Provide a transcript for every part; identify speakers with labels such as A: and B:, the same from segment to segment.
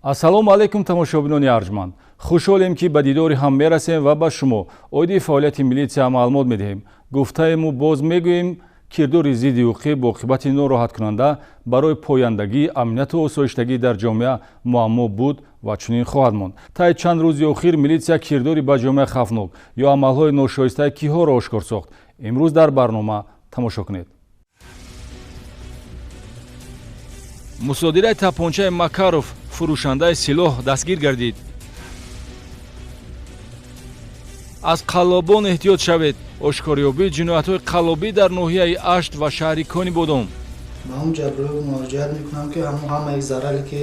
A: ассалому алайкум тамошобинони арҷманд. Хушҳолем ки ба дидори ҳам мерасем ва ба шумо оиди фаъолияти милитсия маълумот медиҳем. Гуфтаему боз мегӯем кирдори зидди ҳуқуқӣ бо оқибати нороҳаткунанда барои пояндагӣ, амнiyatu осоиштагӣ дар ҷомеа муаммо буд ва чунин хоҳад монд. Таи чанд рӯзи охир милитсия кирдори ба ҷомеа хавфнок ё амалҳои ношоистаи киҳоро ошкор сохт. Имрӯз дар барнома тамошо кунед. мусодираи тапончаи Макаров фурӯшандаи силоҳ дастгир гардид. аз қаллобон эҳтиёт шавед. ошкорёбии ҷиноятҳои қаллобӣ дар ноҳияи Ашт ва шаҳри Кони Бодом.
B: ба ҳам ҷабрӯ муроҷиат мекунам ки ҳамаи зарале ки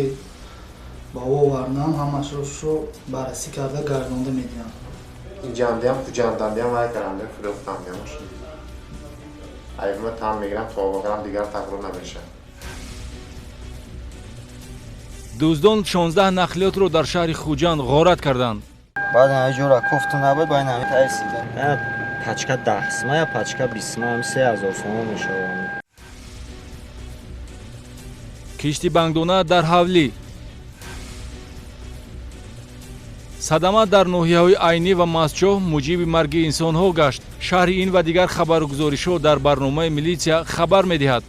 B: ба ӯ овардам ҳамашро баррасӣ карда гардонда медиҳам.
C: Ҷандиам ҷандандиам ай карандем фурӯхтандиамаш. Айбма там мегирам то вограм дигар такрор намеша.
A: дуздон 16 нақлиётро дар шаҳри Хуҷанд ғорат карданд.
D: بعد اینجورا کوفت نبود باید نمی تایسیدن. نه پچکا 10 سما یا پچکا 20 سما هم 3000 سوم میشه.
A: кишти бангдона дар ҳавлӣ. садама дар ноҳияҳои Айнӣ ва Мастчоҳ муҷиби марги инсонҳо гашт. шаҳри ин ва дигар хабаргузоришҳо дар барномаи милитсия хабар медиҳад.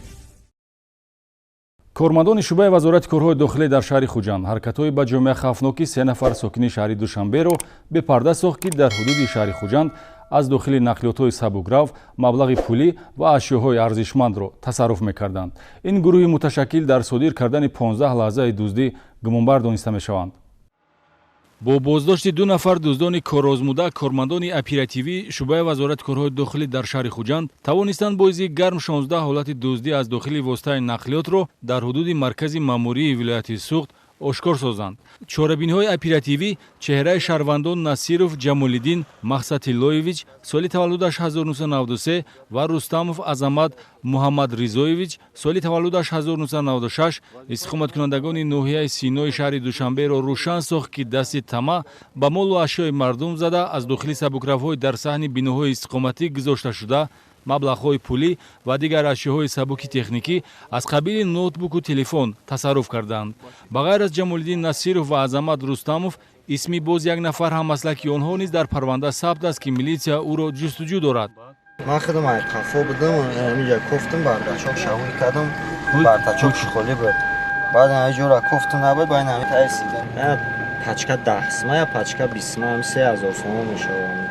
A: кормандони шӯъбаи вазорати корҳои дохилӣ дар шаҳри Хуҷанд ҳаракатҳои ба ҷомеа хавфноки 3 нафар сокини шаҳри Душанберо бепарда сохт ки дар ҳудуди шаҳри Хуҷанд аз дохили нақлиётҳои сабукрав маблағи пулӣ ва ашёҳои арзишмандро тасарруф мекарданд. ин гурӯҳи муташаккил дар содир кардани 15 лаҳзаи дуздӣ гумонбар дониста мешаванд. бо боздошти 2 нафар дуздони корозмуда кормандони оперативӣ шӯъбаи вазорати корҳои дохилӣ дар шаҳри Хуҷанд тавонистанд бо изи гарм 16 ҳолати дуздӣ аз дохили воситаи нақлиётро дар ҳудуди маркази маъмурии вилояти Суғд ошкор созанд. чорабиниҳои оперативӣ чеҳраи шаҳрвандон Насиров Ҷамолиддин Мақсатиллоевич соли таваллудаш 1993 ва Рустамов Азамат Муҳаммадризоевич соли таваллудаш 1996 истиқоматкунандагони ноҳияи Синои шаҳри Душанберо рӯшан сохт ки дасти тама ба молу ашёи мардум зада аз дохили сабукравҳои дар саҳни биноҳои истиқоматӣ гузошташуда маблағҳои пулӣ ва дигар ашёҳои сабуки техникӣ аз қабили ноутбуку телефон тасарруф карданд. ба ғайр аз Ҷамолиддин Насиров ва Азамат Рустамов исми боз як нафар ҳаммаслаки онҳо низ дар парванда сабт аст ки милитсия ӯро ҷустуҷӯ дорад.
D: من خودم ای قفا بودم اینجا کوفتم برداشت شاوی کردم برداشت شخالی بود. بعد اینجورا کوفت نبود باید نمی تایسیدن. نه پچکا 10 سما یا پچکا 20 سما هم 3000 سوم میشه.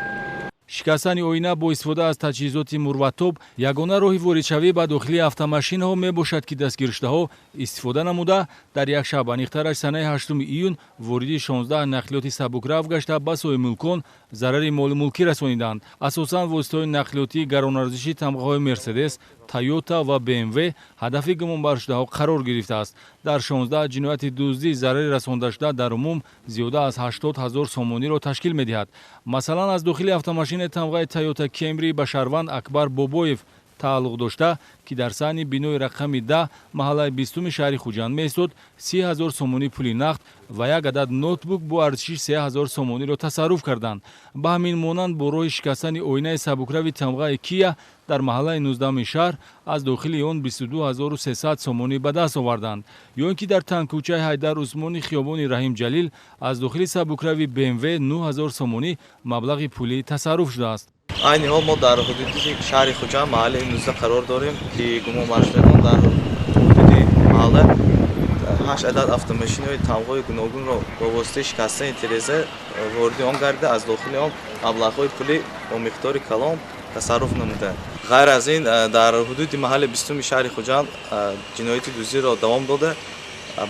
A: шикастани оина бо истифода аз таҷҳизоти мурватоб ягона роҳи воридшавӣ ба дохили автомашинаҳо мебошад ки дастгиршудаҳо истифода намуда дар як шаб аниқтараш санаи 8 июн вориди 16 нақлиёти сабукрав гашта ба соҳибмулкон зарари молу мулкӣ расониданд. асосан воситаҳои нақлиётии гаронарзиши тамғаҳои Мерседес, Тойота ва БМВ ҳадафи гумонбаршудаҳо қарор гирифтааст. дар 16 ҷинояти дуздӣ зарари расондашуда дар умум зиёда аз 80 000 сомониро ташкил медиҳад. масалан аз дохили автомашини тамғаи Toyota Camry ба шаҳрванд Акбар Бобоев тааллуқ дошта ки дар саҳни бинои рақами 10 маҳаллаи 20 шаҳри Хуҷанд меистод 30 000 сомонӣ пули нақд ва як адад ноутбук бо арзиши 3 000 сомониро тасарруф карданд. ба ҳамин монанд бо роҳи шикастани оинаи сабукрави тамғаи Kia дар маҳаллаи 19 шаҳр аз дохили он 22 300 сомонӣ ба даст оварданд. ё ин ки дар танкӯчаи Ҳайдар Усмони хиёбони Раҳим Ҷалил аз дохили сабукрави BMW 9000 сомонӣ маблағи пулӣ тасарруф шудааст.
E: айни ҳол мо дар ҳудуди шаҳри Хуҷанд маҳаллаи 19 қарор дорем ки гумонбаршудагон дар ҳудуди маҳалла 8 адад автомошинаҳои тамғои гуногунро бо воситаи шикастани тиреза вориди он гарда аз дохили он маблағҳои пулӣ бо миқдори калон тасарруф намуданд. ғайр аз ин дар ҳудуди маҳалли 20 шаҳри Хуҷанд ҷинояти дуздиро давом дода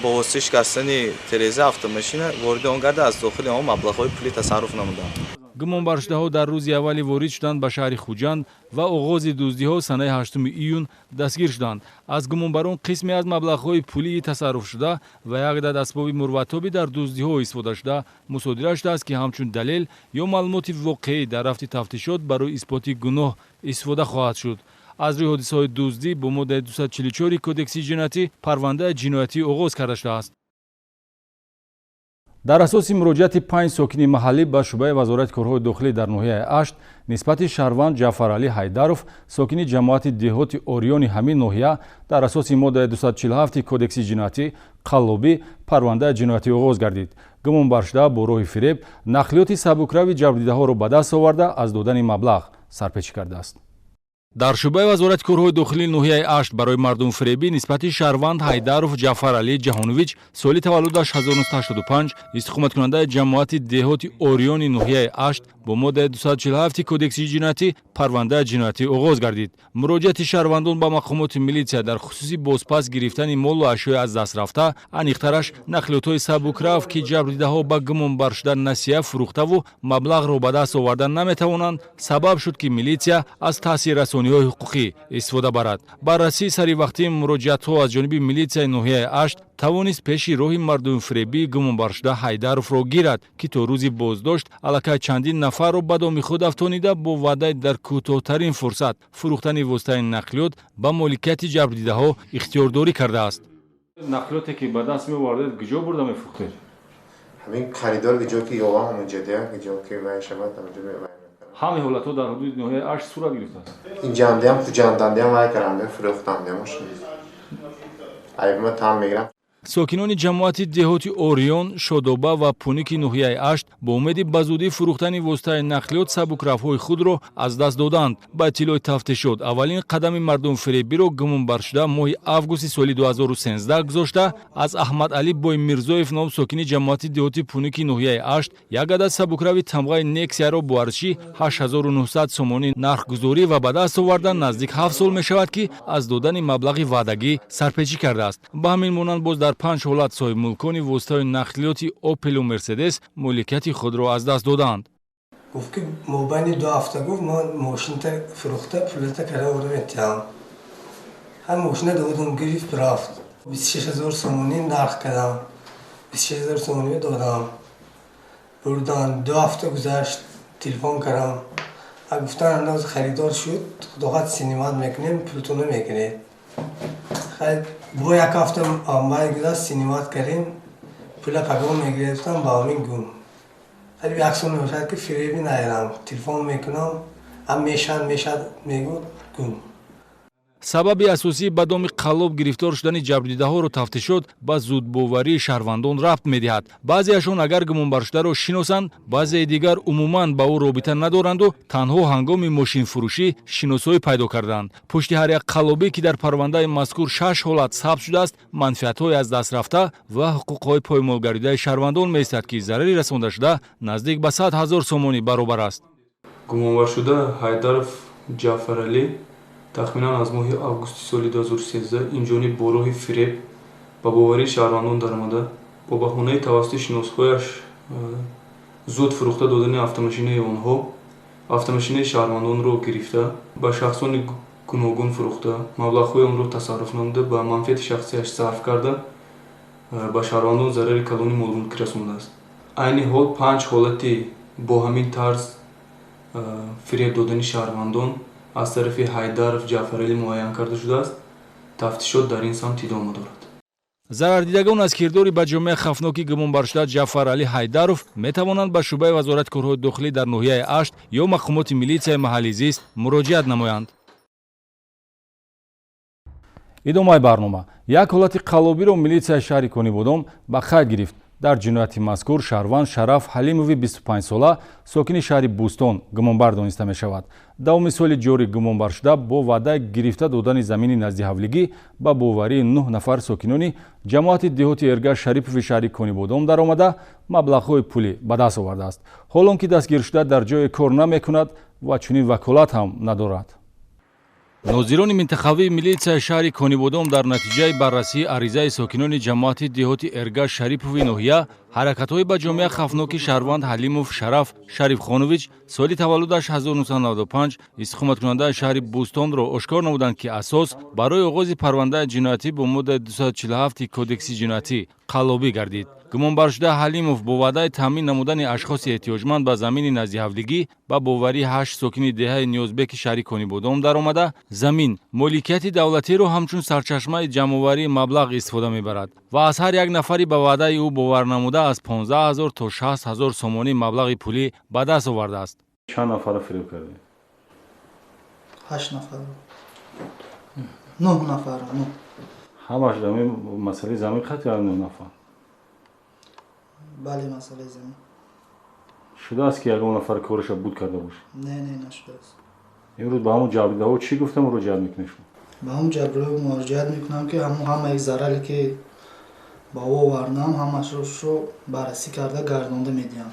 E: бо воситаи шикастани тиреза автомошина вориди он гарда аз дохили он маблағҳои пулӣ тасарруф намуданд.
A: гумонбаршудаҳо дар рӯзи аввали ворид шуданд ба шаҳри Хуҷанд ва оғози дуздиҳо санаи 8 июн дастгир шуданд. аз гумонбарон қисме аз маблағҳои пулии тасарруфшуда ва як адад асбоби мурватоби дар дуздиҳо истифодашуда мусодира шудааст ки ҳамчун далел ё маълумоти воқеӣ дар рафти тафтишот барои исботи гуноҳ истифода хоҳад шуд. аз рӯи ҳодисаҳои дуздӣ бо моддаи 244 кодекси ҷиноятӣ парвандаи ҷиноятӣ оғоз карда шудааст. дар асоси муроҷиати 5 сокини маҳаллӣ ба шӯъбаи вазорати корҳои дохилӣ дар ноҳияи Ашт нисбати шаҳрванд Ҷаъфаралӣ Ҳайдаров сокини ҷамоати деҳоти Ориони ҳамин ноҳия дар асоси моддаи 247 кодекси ҷиноятӣ қаллобӣ парвандаи ҷиноятӣ оғоз гардид. Гумонбаршуда бо роҳи фиреб нақлиёти сабукрави ҷабрдидаҳоро ба даст оварда аз додани маблағ сарпечӣ кардааст. дар шӯъбаи вазорати корҳои дохилии ноҳияи Ашт барои мардумфиребӣ нисбати шаҳрванд Ҳайдаров Ҷаъфаралӣ Ҷаҳонович соли таваллудаш 1985 истиқоматкунандаи ҷамоати деҳоти Ориони ноҳияи Ашт бо моддаи 247 кодекси ҷиноятӣ парвандаи ҷиноятӣ оғоз гардид. муроҷиати шаҳрвандон ба мақомоти милитсия дар хусуси бозпас гирифтани молу ашёи аз даст рафта, аниқтараш нақлиётҳои сабукрав ки ҷабрдидаҳо ба гумонбаршуда насиҳа фурӯхтаву маблағро ба даст оварда наметавонанд, сабаб шуд ки милитсия аз таъсиррасониҳои ҳуқуқӣ истифода барад. баррасии саривақтии муроҷиатҳо аз ҷониби милитсияи ноҳияи Ашт тавонист пеши роҳи мардумфиребии гумонбаршуда Ҳайдаровро гирад, ки то рӯзи боздошт аллакай чандин нафарро ба доми худ афтонида бо ваъдаи дар кӯтоҳтарин фурсат фурӯхтани воситаи нақлиёт ба моликияти ҷабрдидаҳо ихтиёрдорӣ кардааст. нақлиёте ки ба даст меовардед киҷо бурда мефурӯхтед?
C: ҳамин харидор киҷо ки ёва ҳамунҷа дия киҷо ки вай шавад ҳамунҷа мевай.
A: ҳамаи ҳолатҳо дар ҳудуди ноҳияи Ашт сурат гирифтааст.
C: инҷандиам хуҷандандиам вай карандиам фурӯхтандиам айбма там мегирам.
A: сокинони ҷамоати деҳоти Орион, Шодоба ва Пуники ноҳияи Ашт бо умеди ба зудӣ фурӯхтани воситаи нақлиёт сабукравҳои худро аз даст доданд. ба иттилои тафтишот аввалин қадами мардумфиребиро гумонбаршуда моҳи августи соли 2013 гузошта аз Аҳмадалӣ Боймирзоев ном сокини ҷамоати деҳоти Пуники ноҳияи Ашт як адад сабукрави тамғаи Нексияро бо арзиши 8900 сомонӣ нархгузорӣ ва ба даст оварда наздик 7 сол мешавад ки аз додани маблағи ваъдагӣ сарпечӣ кардааст. ба ҳамин монанд боз дар 5 ҳолат соҳибмулкони воситаи нақлиёти Опелу Мерседес моликияти худро аз даст доданд.
F: گفت که مابین 2 هفته گفت ما ماشین تا فروخته پولتا کرده بودم اتهام هم ماشین دادم گرفت رفت 26000 سومونی نرخ کردم 26000 سومونی دادم بردن 2 هفته گذشت تلفن کردم گفتن انداز خریدار شد خداحافظ سینما میکنیم پولتون میگیرید خیلی با یک هفته آمای گذشت سینما کردیم پولا پیغام میگرفتم با همین گم خیلی یک سال نمیشد که فریبی نیارم تلفن میکنم هم میشد میگود گم.
A: сабаби асосии ба доми қаллоб гирифтор шудани ҷабрдидаҳоро тафтишот ба зудбоварии шаҳрвандон рабт медиҳад. баъзеашон агар гумонбаршударо шиносанд, баъзеи дигар умуман ба ӯ робита надоранду танҳо ҳангоми мошинфурӯшӣ шиносоӣ пайдо карданд. пушти ҳар як қаллобӣ ки дар парвандаи мазкур 6 ҳолат сабт шудааст, манфиатҳои аз даст рафта ва ҳуқуқҳои поймолгаридаи шаҳрвандон меистад ки зарари расондашуда наздик ба 100 000 сомонӣ баробар аст.
G: гумонбаршуда Ҳайдаров Ҷаъфаралӣ тахминан аз моҳи августи соли 2013 инҷониб бо роҳи фиреб ба боварии шаҳрвандон даромада бо баҳонаи тавассути шиносҳояш зуд фурӯхта додани автомошинаи онҳо автомошинаи шаҳрвандонро гирифта ба шахсони гуногун фурӯхта маблағҳои онро тасарруф намуда ба манфиати шахсияш сарф карда ба шаҳрвандон зарари калони молмулкӣ расондааст. айни ҳол 5 ҳолати бо ҳамин тарз фиреб додани шаҳрвандон аз тарафи Ҳайдаров Ҷаъфаралӣ муайян карда шудааст. тафтишот дар ин самт идома дорад.
A: зарардидагон аз кирдори ба ҷомеа хафноки гумонбаршуда Ҷаъфаралӣ Ҳайдаров метавонанд ба шӯъбаи вазорати корҳои дохилӣ дар ноҳияи Ашт ё мақомоти милитсияи маҳаллии зист муроҷиат намоянд. идомаи барнома. як ҳолати қаллобиро милитсияи шаҳри Конибодом ба қайд гирифт. дар ҷинояти мазкур шаҳрванд Шараф Ҳалимови 25 сола сокини шаҳри Бӯстон гумонбар дониста мешавад. давоми соли ҷорӣ гумонбаршуда бо ваъдаи гирифта додани замини назди ҳавлигӣ ба боварии 9 нафар сокинони ҷамоати деҳоти Эргаш Шарипови шаҳри Конибодом даромада маблағҳои пулӣ ба даст овардааст. ҳолон ки дастгиршуда дар ҷое кор намекунад ва чунин ваколат ҳам надорад. нозирони минтахавии милитсияи шаҳри Конибодом дар натиҷаи баррасии аризаи сокинони ҷамоати деҳоти Эргаш Шарипови ноҳия ҳаракатҳои ба ҷомеа хафноки шаҳрванд Ҳалимов Шараф Шарифхонович соли таваллудаш 1995 истиқоматкунандаи шаҳри Бӯстонро ошкор намуданд ки асос барои оғози парвандаи ҷиноятӣ бо моддаи 247 кодекси ҷиноятӣ қаллобӣ гардид. гумонбаршуда Ҳалимов бо ваъдаи таъмин намудани ашхоси эҳтиёҷманд ба замини назди ҳавлигӣ ба боварии 8 сокини деҳаи Ниёзбеки шаҳри Конибодом даромада, замин моликияти давлатиро ҳамчун сарчашмаи ҷамъоварии маблағ истифода мебарад ва аз ҳар як нафари ба ваъдаи ӯ бовар намуда аз 15 000 то 60 000 сомонӣ маблағи пулӣ ба даст овардааст.
H: чанд нафарро фиреб кардӣ?
B: 8 нафар 9 нафар
H: ҳамаш дами масъалаи замин хат ё 9 нафар?
B: бале масъалаи замин
H: шудааст ки ягон нафар корша буд карда бошад?
B: не нашудааст.
H: имрӯз ба ҳамон ҷабрдидаҳо чӣ гуфта муроҷиат мекунӣ шумо?
B: ба ҳамон ҷабрдидаҳо муроҷиат мекунам ки ҳамаи зарале ки ба ӯ овардам ҳамашро баррасӣ карда гардонда медиҳам.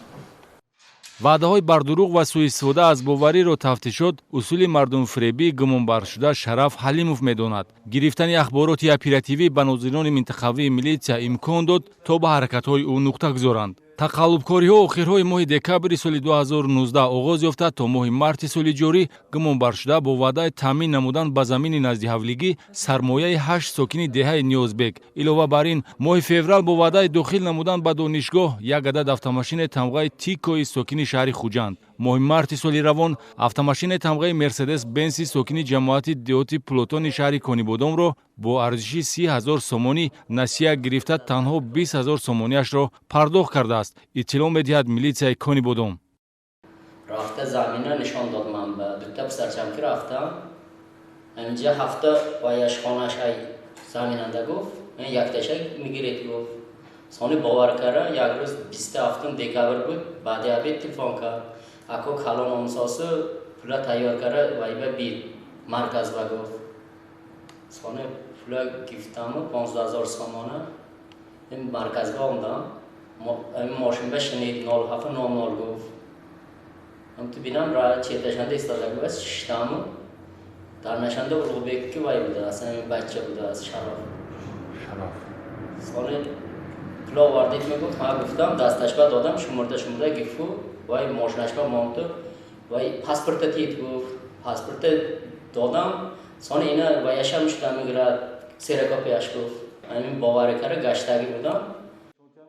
A: ваъдаҳои бардурӯғ ва сӯистифода аз бовариро тафтишот усули мардумфиребии гумонбаршуда Шараф Ҳалимов медонад. Гирифтани ахбороти оперативӣ ба нозирони минтақавии милитсия имкон дод то ба ҳаракатҳои ӯ нуқта гузоранд. тақаллубкориҳо охирҳои моҳи декабри соли 2019 оғоз ёфта то моҳи марти соли ҷорӣ гумонбаршуда бо ваъдаи таъмин намудан ба замини назди ҳавлигӣ сармояи 8 сокини деҳаи Ниёзбек. Илова бар ин, моҳи феврал бо ваъдаи дохил намудан ба донишгоҳ як адад автомошини тамғаи Тикои сокини шаҳри Хуҷанд. моҳи марти соли равон автомошини тамғаи Мерседес Бенси сокини ҷамоати деҳоти Плутони шаҳри Конибодомро бо арзиши 30 000 сомонӣ насия гирифта танҳо 20 000 сомониашро пардохт кардааст. иттилоъ медиҳад милитсияи Конибодом.
I: рафта замина нишон дод ман ба дута писарчам ки рафтам ҳаминҷа ҳафта ваяш хонаш ай заминанда гуфт якташак мигиред гуфт сони бовар кара як рӯз 27 декабр буд баъди обед телефон кард ако калон омсоси пула тайёр кара вайба бир марказ ба гуфт сони пула гифтаму 15 000 сомона ин марказга омдам мошинба шинид 0700 гуфт то бинам ра четашанда истода гуфт шиштаму дар нашанда улуғбек ки вай буда асlan бача буда аз Шараф сони пула овардид мегуфт ма гуфтам дасташба додам шумурда гифту вай мошинашба монту вай паспорта тид гуфт паспорта додам сони ина ваяшам шуда мегирад серакопияш гуфт амин бовари кара гаштаги будам.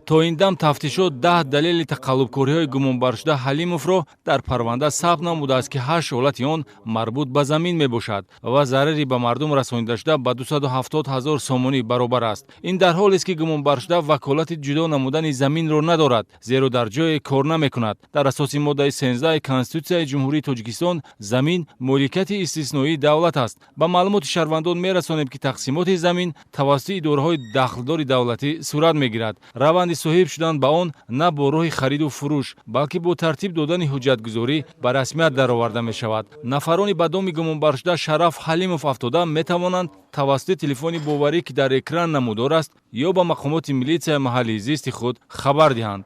A: то ин дам тафтишот 10 далели тақаллубкориҳои гумонбаршуда Ҳалимовро дар парванда сабт намудааст ки 8 ҳолати он марбут ба замин мебошад ва зарари ба мардум расонида шуда ба 270 000 сомонӣ баробар аст. ин дар ҳолест ки гумонбаршуда ваколати ҷудо намудани заминро надорад, зеро дар ҷое кор намекунад. дар асоси моддаи 13 Конститутсияи Ҷумҳурии Тоҷикистон замин моликияти истисноии давлат аст. ба маълумоти шаҳрвандон мерасонем ки тақсимоти замин тавассути идораҳои дахлдори давлатӣ сурат мегирад. раванди соҳиб шудан ба он на бо роҳи хариду фурӯш, балки бо тартиб додани ҳуҷҷатгузорӣ ба расмият дароварда мешавад. нафарони ба доми гумонбаршуда Шараф Ҳалимов афтода метавонанд тавассути телефони боварӣ ки дар экран намудор аст ё ба мақомоти милитсияи маҳаллии зисти худ хабар диҳанд.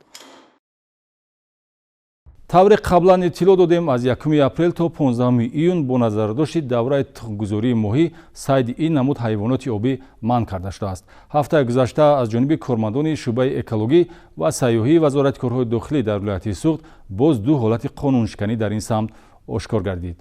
A: тавре қаблан иттилоъ додем аз 1 апрел то 15 июн бо назардошти давраи тухмгузории моҳӣ сайди ин намуд ҳайвоноти обӣ манъ карда шудааст. ҳафтаи гузашта аз ҷониби кормандони шӯъбаи экологӣ ва сайёҳӣ вазорати корҳои дохилӣ дар вилояти Суғд боз 2 ҳолати қонуншиканӣ дар ин самт ошкор гардид.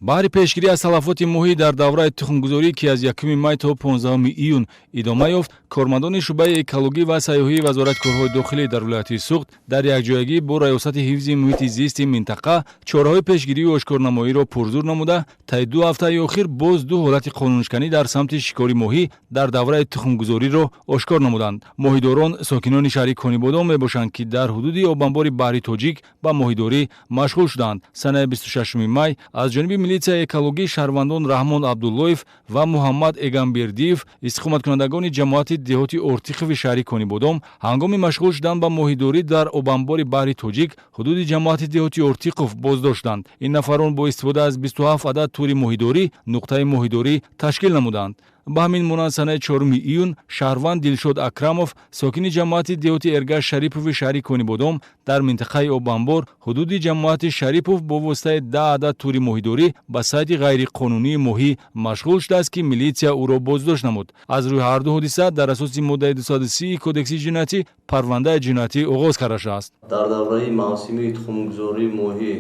A: баҳри пешгирӣ аз талафоти моҳӣ дар давраи тухмгузорӣ ки аз 1 май то 15 июн идома ёфт, кормандони шӯъбаи экологӣ ва сайёҳӣ вазорати корҳои дохилӣ дар вилояти Суғд дар якҷоягӣ бо раёсати ҳифзи муҳити зисти минтақа чораҳои пешгирию ошкорнамоиро пурзур намуда, таи 2 ҳафтаи охир боз 2 ҳолати қонуншиканӣ дар самти шикори моҳӣ дар давраи тухмгузориро ошкор намуданд. моҳидорон сокинони шаҳри Конибодом мебошанд ки дар ҳудуди обанбори баҳри Тоҷик ба моҳидорӣ машғул шуданд. санаи 26 май аз ҷониби милитсияи экологӣ шаҳрвандон Раҳмон Абдуллоев ва Муҳаммад Эгамбердиев истиқоматкунандагони ҷамоати деҳоти Ортиқови шаҳри Конибодом ҳангоми машғул шудан ба моҳидорӣ дар обанбори баҳри Тоҷик ҳудуди ҷамоати деҳоти Ортиқов боздоштанд. ин нафарон бо истифода аз 27 адад тури моҳидорӣ нуқтаи моҳидорӣ ташкил намуданд. ба ҳамин монанд санаи 4 июн шаҳрванд Дилшод Акрамов сокини ҷамоати деҳоти Эргаш Шарипови шаҳри Конибодом дар минтақаи Обанбор ҳудуди ҷамоати Шарипов бо воситаи 10 адад тури моҳидорӣ ба сайди ғайриқонунии моҳӣ машғул шудааст ки милитсия ӯро боздошт намуд. аз рӯи ҳарду ҳодиса дар асоси моддаи 230 кодекси ҷиноятӣ парвандаи ҷиноятӣ оғоз карда шудааст.
J: дар давраи мавсими тухмгузории моҳӣ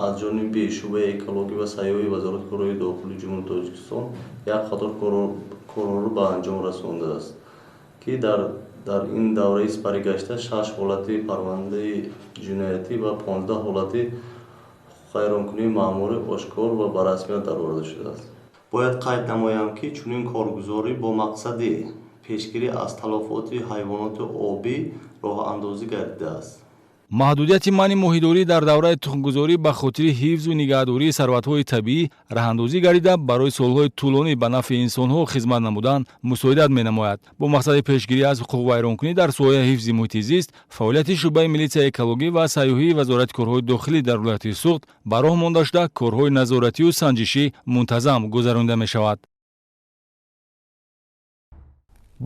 J: аз ҷониби шӯъбаи экологӣ ва сайёҳӣ вазорати корҳои дохилии ҷумҳурии Тоҷикистон як қатор корҳоро ба анҷом расондааст ки дар дар ин давраи спаригашта 6 ҳолати парвандаи ҷиноятӣ ва 15 ҳолати хайронкунии маъмурӣ ошкор ва ба расмият дароварда шудааст. бояд қайд намоям ки чунин коргузорӣ бо мақсади пешгирӣ аз талофоти ҳайвоноти обӣ роҳандозӣ гардидааст.
A: маҳдудияти манъи моҳидорӣ дар давраи тухмгузорӣ ба хотири ҳифзу нигаҳдории сарватҳои табиӣ раҳандозӣ гардида барои солҳои тӯлонӣ ба нафъи инсонҳо хизмат намудан мусоидат менамояд. бо мақсади пешгирӣ аз ҳуқуқвайронкунӣ дар соҳаи ҳифзи муҳити зист фаъолияти шуъбаи милитсияи экологӣ ва сайёҳии вазорати корҳои дохилӣ дар вилояти суғд ба роҳ монда шуда корҳои назоратию санҷишӣ мунтазам гузаронида мешавад.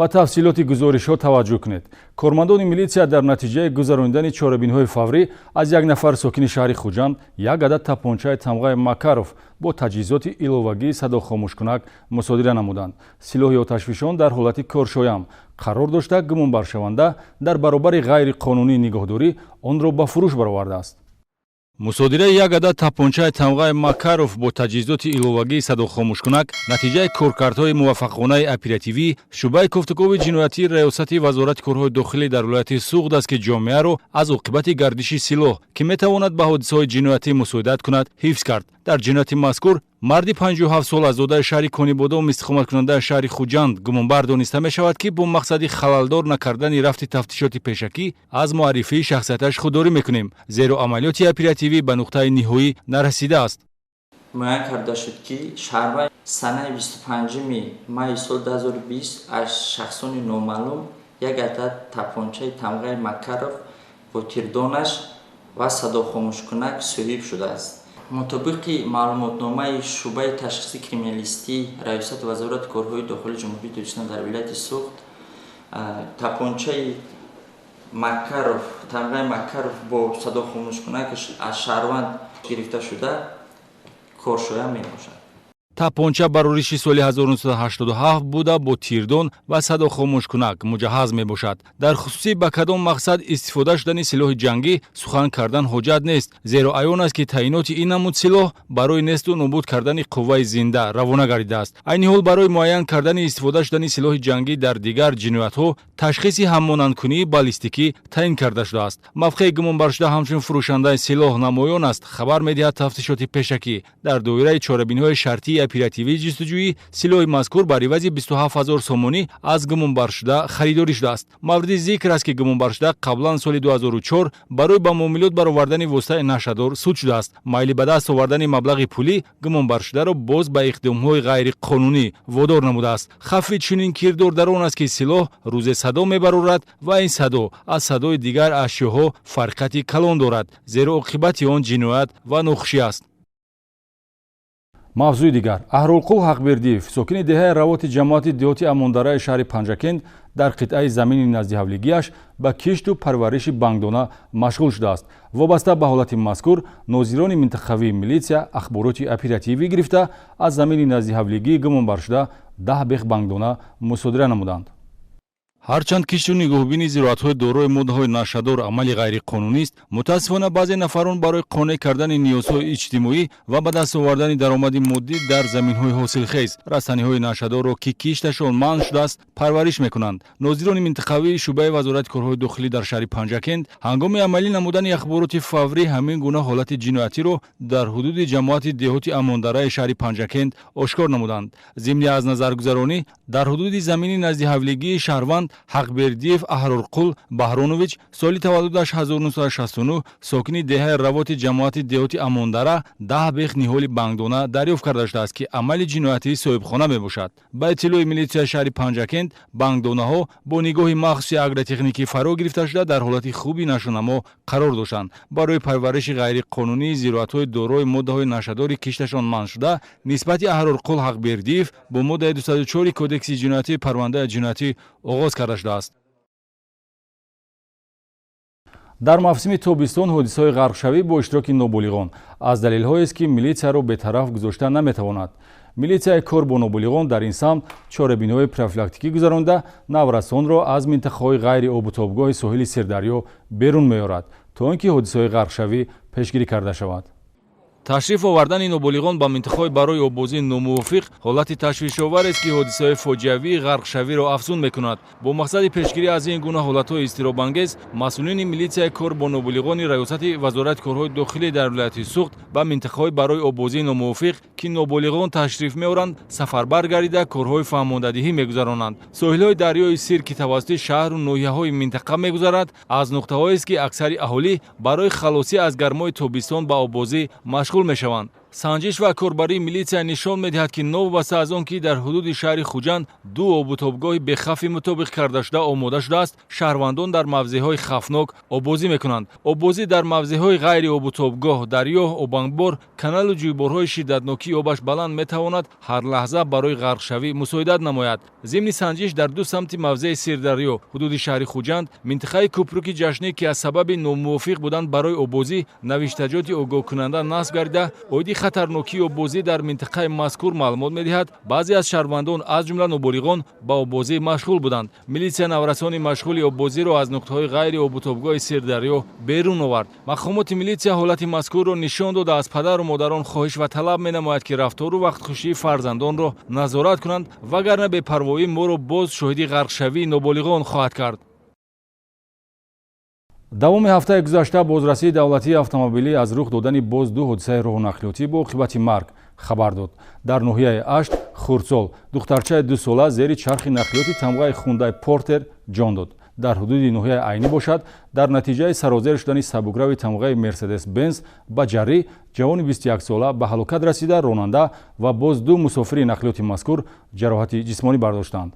A: ба тафсилоти гузоришҳо таваҷҷӯҳ кунед. кормандони милитсия дар натиҷаи гузарондани чорабиниҳои фаврӣ аз як нафар сокини шаҳри Хуҷанд як адад тапончаи тамғаи Макаров бо таҷҳизоти иловагии садохомӯшкунак мусодира намуданд. силоҳи оташфишон дар ҳолати коршоям қарор дошта гумонбаршаванда дар баробари ғайриқонунии нигоҳдорӣ онро ба фурӯш баровардааст. мусодираи як адад тапончаи тамғаи Макаров бо таҷҳизоти иловагии садохомӯшкунак натиҷаи коркардҳои муваффақонаи оперативӣ шуъбаи кофтукови ҷиноятии раёсати вазорати корҳои дохилӣ дар вилояти суғд аст ки ҷомеаро аз оқибати гардиши силоҳ ки метавонад ба ҳодисаҳои ҷиноятӣ мусоидат кунад ҳифз кард. дар ҷинояти мазкур марди 57 сола зодаи шаҳри Конибодом истиқоматкунандаи шаҳри Хуҷанд гумонбар дониста мешавад ки бо мақсади халалдор накардани рафти тафтишоти пешакӣ аз муаррифии шахсияташ худдорӣ мекунем, зеро амалиёти оперативӣ ба нуқтаи ниҳоӣ нарасидааст.
K: муайян карда шуд ки шаҳрванд санаи 25 майи соли 2020 аз шахсони номаълум як адад тапончаи тамғаи Макаров бо тирдонаш ва садохомӯшкунак соҳиб шудааст. мутобиқи маълумотномаи шуъбаи ташхиси криминалистии раёсати вазорати корҳои дохилии ҷумҳурии Тоҷикистон дар вилояти суғд тапончаи Макаров, тамғаи Макаров бо садохомӯшкунакаш аз шаҳрванд гирифта шуда коршоя мебошад.
A: тапонча барориши соли 1987 буда бо тирдон ва садохомӯшкунак муҷаҳҳаз мебошад. дар хусуси ба кадом мақсад истифода шудани силоҳи ҷангӣ сухан кардан ҳоҷат нест, зеро аён аст ки таъиноти ин намуд силоҳ барои несту нобуд кардани қувваи зинда равона гардидааст. айни ҳол барои муайян кардани истифода шудани силоҳи ҷангӣ дар дигар ҷиноятҳо ташхиси ҳаммонандкунии баллистикӣ таъин карда шудааст. мавқеи гумонбаршуда ҳамчун фурӯшандаи силоҳ намоён аст, хабар медиҳад тафтишоти пешакӣ дар доираи чорабиниҳои шартии оперативии ҷустуҷӯӣ силоҳи мазкур ба ривази 27 000 сомонӣ аз гумонбаршуда харидорӣ шудааст. мавриди зикр аст ки гумонбаршуда қаблан соли 2004 барои ба муомилот баровардани воситаи нашадор суд шудааст. майли ба даст овардани маблағи пулӣ гумонбаршударо боз ба иқдомҳои ғайриқонунӣ водор намудааст. хавфи чунин кирдор дар он аст ки силоҳ рӯзе садо мебарорад ва ин садо аз садои дигар ашёҳо фарқияти калон дорад, зеро оқибати он ҷиноят ва нохушӣ аст. мавзӯи дигар, Аҳролқул Ҳақбердиев, сокини деҳаи равоти ҷамоати деҳоти Амондараи шаҳри Панҷакент дар қитъаи замини назди ҳавлигиаш ба кишту парвариши бангдона машғул шудааст. вобаста ба ҳолати мазкур, нозирони минтақавии милитсия ахбороти оперативӣ гирифта аз замини назди ҳавлигии гумонбаршуда 10 бех бангдона мусодира намуданд. ҳарчанд кишту нигоҳубини зироатҳои дорои моддаҳои нашадор амали ғайриқонунист, мутаассифона баъзе нафарон барои қонеъ кардани ниёзҳои иҷтимоӣ ва ба даст овардани даромади моддӣ дар заминҳои ҳосилхез растаниҳои нашадорро ки кишташон манъ шудааст парвариш мекунанд. нозирони минтақавии шуъбаи вазорати корҳои дохилӣ дар шаҳри Панҷакент ҳангоми амалӣ намудани ахбороти фаврӣ ҳамин гуна ҳолати ҷиноятиро дар ҳудуди ҷамоати деҳоти Амондараи шаҳри Панҷакент ошкор намуданд. зимни аз назаргузаронӣ дар ҳудуди замини назди ҳавлигии шаҳрванд Ҳақбердиев Аҳролқул Баҳронович соли таваллудаш 1969 сокини деҳаи равоти ҷамоати деҳоти Амондара 10 бех ниҳоли бангдона дарёфт карда шудааст ки амали ҷиноятии соҳибхона мебошад. ба иттилои милитсияи шаҳри Панҷакент бангдонаҳо бо нигоҳи махсуси агротехникӣ фаро гирифта шуда дар ҳолати хуби нашонамо қарор доштанд. барои парвариши ғайриқонунии зироатҳои дорои моддаҳои нашадори кишташон манъ шуда нисбати Аҳролқул Ҳақбердиев бо моддаи 204 кодекси ҷиноятӣ парвандаи ҷиноятӣ оғоз карда шудааст. дар мавсими тобистон ҳодисаҳои ғарқшавӣ бо иштироки ноболиғон аз далелҳоест ки милитсияро бетараф гузошта наметавонад. милитсияи кор бо ноболиғон дар ин самт чорабиниҳои профилактикӣ гузаронида наврасонро аз минтақаҳои ғайри обутобгоҳи соҳили Сирдарё берун меорад то ин ки ҳодисаҳои ғарқшавӣ пешгирӣ карда шавад. ташриф овардани ноболиғон ба минтақаҳои барои обозӣ номувофиқ ҳолати ташвишоварест, ки ҳодисаҳои фоҷиавии ғарқшавиро афзун мекунад. Бо мақсади пешгирӣ аз ин гуна ҳолатҳои изтиробангез, масъулини милитсияи кор бо ноболиғони раёсати вазорати корҳои дохилӣ дар вилояти Суғд ба минтақаҳои барои обозии номувофиқ, ки ноболиғон ташриф меоранд, сафарбар гардида корҳои фаҳмондадиҳӣ мегузаронанд. соҳилҳои дарёи Сир, ки тавассути шаҳру ноҳияҳои минтақа мегузарад, аз нуқтаҳоест, ки аксари аҳолӣ барои халосӣ аз гармои тобистон ба обозӣ машғул мешаванд. санҷиш ва корбарии милитсия нишон медиҳад, ки новобаста аз он ки дар ҳудуди шаҳри Хуҷанд ду обутобгоҳи бехавфи мутобиқ кардашуда омода шудааст, шаҳрвандон дар мавзеъҳои хавфнок обозӣ мекунанд. обозӣ дар мавзеъҳои ғайри обутобгоҳ, дарё, обангбор, каналу ҷӯйборҳои шиддатнокии обаш баланд метавонад ҳар лаҳза барои ғарқшавӣ мусоидат намояд. зимни санҷиш дар ду самти мавзеъи Сирдарё, ҳудуди шаҳри Хуҷанд, минтақаи Купруки Ҷашнӣ, ки аз сабаби номувофиқ будан барои обозӣ навиштаҷоти огоҳкунанда насб гардида, оиди хатарнокии обозӣ дар минтақаи мазкур маълумот медиҳад, баъзе аз шаҳрвандон, аз ҷумла ноболиғон, ба обозӣ машғул буданд. милитсия наврасони машғули обозиро аз нуқтаҳои ғайри обутобгоҳи Сирдарё берун овард. мақомоти милитсия ҳолати мазкурро нишон дода, аз падару модарон хоҳиш ва талаб менамояд, ки рафтору вақтхушии фарзандонро назорат кунанд, вагарна бепарвоӣ моро боз шоҳиди ғарқшавии ноболиғон хоҳад кард. давоми ҳафтаи гузашта бозрасии давлатии автомобилӣ аз рух додани боз ду ҳодисаи роҳунақлиётӣ бо оқибати марг хабар дод. дар ноҳияи Ашт Хурдсол духтарчаи 2 сола зери чархи нақлиёти тамғаи Хундай Портер ҷон дод. дар ҳудуди ноҳияи Айнӣ бошад, дар натиҷаи сарозер шудани сабукрави тамғаи Мерседес Бенз ба ҷаррӣ ҷавони 21 сола ба ҳалокат расида, ронанда ва боз ду мусофири нақлиёти мазкур ҷароҳати ҷисмонӣ бардоштанд.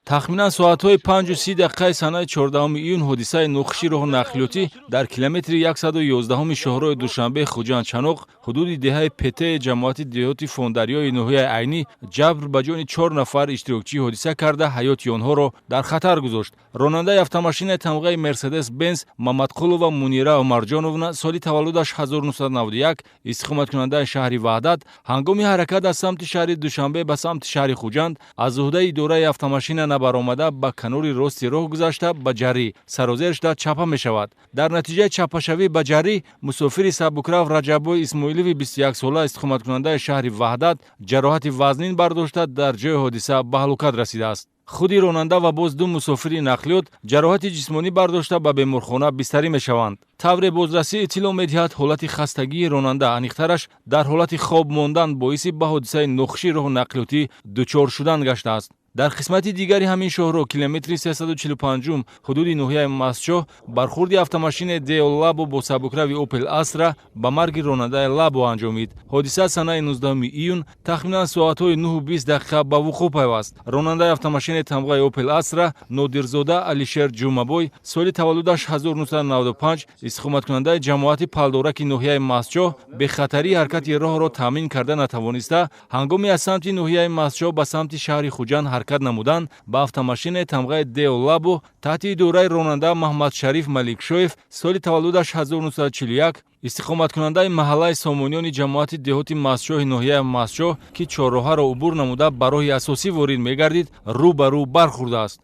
A: тахминан соатҳои 5:30 дақиқаи санаи 14 июн ҳодисаи нохуши роҳу нақлиётӣ дар километри 111 шоҳрои Душанбе Хуҷанд-Чаноқ ҳудуди деҳаи Петеи ҷамоати деҳоти Фондарёи ноҳияи Айнӣ ҷабр ба ҷони 4 нафар иштирокчӣ ҳодиса карда, ҳаёти онҳоро дар хатар гузошт. ронандаи автомашинаи тамғаи Мерседес Бенз Мамадқулова Мунира Умарҷоновна, соли таваллудаш 1991, истиқоматкунандаи шаҳри Ваҳдат, ҳангоми ҳаракат аз самти шаҳри Душанбе ба самти шаҳри Хуҷанд аз уҳдаи идораи автомашина баромада ба канори рости роҳ гузашта ба ҷаррӣ сарозер шуда чапа мешавад. дар натиҷаи чапашавӣ ба ҷаррӣ мусофири сабукрав Раҷаббой Исмоилови 21 сола истиқоматкунандаи шаҳри Ваҳдат ҷароҳати вазнин бардошта дар ҷои ҳодиса ба ҳалокат расидааст. худи ронанда ва боз ду мусофири нақлиёт ҷароҳати ҷисмонӣ бардошта ба беморхона бистарӣ мешаванд. тавре бозрасӣ иттилоъ медиҳад, ҳолати хастагии ронанда, аниқтараш дар ҳолати хоб мондан боиси ба ҳодисаи нохуши роҳу нақлиётӣ дучор шудан гаштааст. дар қисмати дигари ҳамин шоҳро километри 345 ҳудуди ноҳияи Мастчоҳ бархурди автомашини Део Лабо бо сабукрави Opel Astra ба марги ронандаи Лабо анҷомид. ҳодиса санаи 19 июн тахминан соатҳои 9:20 дақиқа ба вуқӯъ пайваст. ронандаи автомашини тамғаи Opel Astra Нодирзода Алишер Ҷумабой, соли таваллудаш 1995, истиқоматкунандаи ҷамоати палдораки ноҳияи Мастчоҳ, бехатарии ҳаракати роҳро таъмин карда натавониста, ҳангоми аз самти ноҳияи Мастчоҳ ба самти шаҳри Хуҷанд ҳаракат намудан, ба автомашини тамғаи Део Лабо таҳти идораи ронанда Маҳмадшариф Маликшоев, соли таваллудаш 1941, истиқоматкунандаи маҳаллаи Сомонёни ҷамоати деҳоти Мастчоҳи ноҳияи Мастчоҳ, ки чорроҳаро убур намуда ба роҳи асосӣ ворид мегардид, рӯ ба рӯ бархӯрдааст.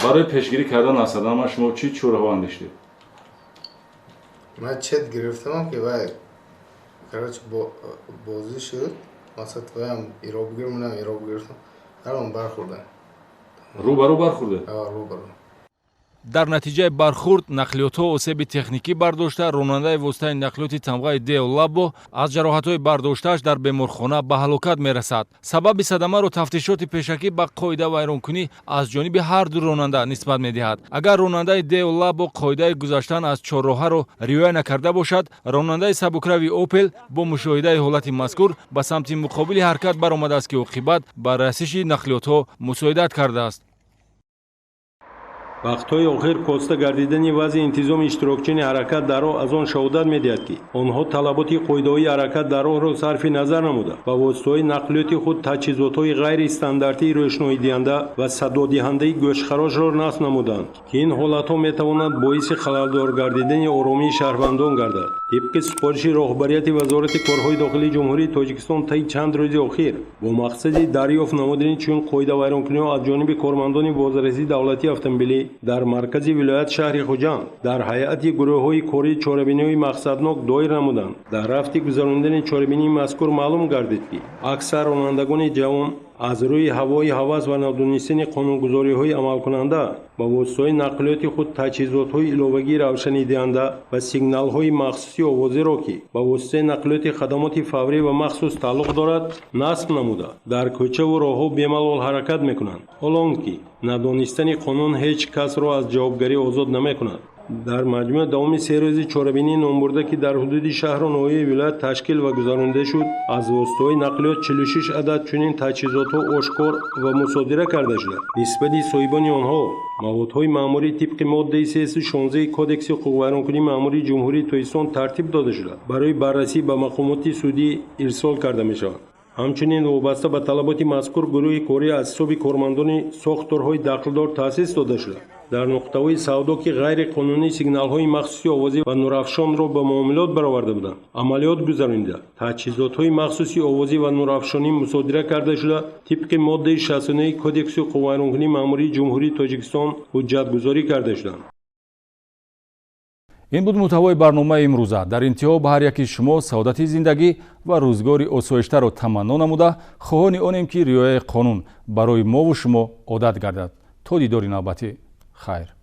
H: барои пешгирӣ кардан аз садама шумо чӣ чораҳо андештед?
C: ман чет гирифтам, ки вай короче бозӣ шуд, масад ваям иро бигирм, мунам иро гирифтам, ҳарон бархӯрдам.
H: рӯ ба рӯ бархӯрдед?
C: рӯ ба рӯ.
A: дар натиҷаи бархӯрд нақлиётҳо осеби техникӣ бардошта, ронандаи воситаи нақлиёти тамғаи Део Лабо аз ҷароҳатҳои бардоштааш дар беморхона ба ҳалокат мерасад. сабаби садамаро тафтишоти пешакӣ ба қоида вайронкунӣ аз ҷониби ҳар ду ронанда нисбат медиҳад. агар ронандаи Део Лабо қоидаи гузаштан аз чорроҳаро риоя накарда бошад, ронандаи сабукрави Opel бо мушоҳидаи ҳолати мазкур ба самти муқобили ҳаракат баромадааст, ки оқибат ба расиши нақлиётҳо мусоидат кардааст.
L: вақтҳои охир коста гардидани вазъи интизоми иштирокчини ҳаракат дар роҳ аз он шаҳодат медиҳад, ки онҳо талаботи қоидаҳои ҳаракат дар роҳро сарфи назар намуда ба воситаҳои нақлиёти худ таҷҳизотҳои ғайристандартии рӯшноидиҳанда ва садодиҳандаи гӯшхарошро насб намуданд, ки ин ҳолатҳо метавонад боиси халалдор гардидани оромии шаҳрвандон гардад. тибқи супориши роҳбарияти вазорати корҳои дохилии ҷумҳурии Тоҷикистон таи чанд рӯзи охир бо мақсади дарёфт намудани чунин қоидавайронкуниҳо аз ҷониби кормандони бозрасии давлатии автомобилӣ дар маркази вилоят шаҳри Хуҷанд дар ҳайати гурӯҳҳои кори чорабиниҳои мақсаднок доир намуданд. Дар рафти гузарондани чорабинии мазкур маълум гардид, ки аксар ронандагони ҷавон аз рӯи ҳавои ҳавас ва надонистани қонунгузориҳои амалкунанда ба воситаҳои нақлиёти худ таҷҳизотҳои иловагии равшаниdiҳанда ва сигналҳои махсуси овозеро, ки ба воситаи нақлиёти хадамоти фаврӣ ва махсус тааллуқ дорад, насб намуда дар кӯчаву роҳҳо бемалол ҳаракат мекунанд, ҳолон ки надонистани қонун ҳеҷ касро аз ҷавобгарӣ озод намекунад. дар маҷмӯъ давоми 3 рӯзи чорабинии номбурда, ки дар ҳудуди шаҳру ноҳияи вилоят ташкил ва гузаронида шуд, аз воситаҳои нақлиёт 46 адад чунин таҷҳизотҳо ошкор ва мусодира карда шуда. нисбати соҳибони онҳо маводҳои маъмурӣ тибқи моддаи 316 кодекси ҳуқуқвайронкунии маъмурии ҷумҳурии Тоҷикистон тартиб дода шуда барои баррасӣ ба мақомоти судӣ ирсол карда мешавад. ҳамчунин вобаста ба талаботи мазкур гурӯҳи корӣ аз ҳисоби кормандони сохторҳои дахлдор таъсис дода шуда. дар нуқтаҳои савдо, ки ғайриқонунӣ сигналҳои махсуси овозӣ ва нурафшонро ба муомилот бароварда буданд, амалиёт гузаронида, таҷҳизотҳои махсуси овозӣ ва нурафшонӣ мусодира карда шуда, тибқи моддаи 69 кодекси ҳуқуқвайронкунии маъмурии ҷумҳурии Тоҷикистон ҳуҷҷатгузорӣ карда шуданд.
A: ин буд муҳтавои барномаи имрӯза. дар интиҳо ба ҳар яки шумо саодати зиндагӣ ва рӯзгори осоиштаро таманно намуда, хоҳони онем ки риояи қонун барои мову шумо одат гардад. то дидори навбатӣ. хайр.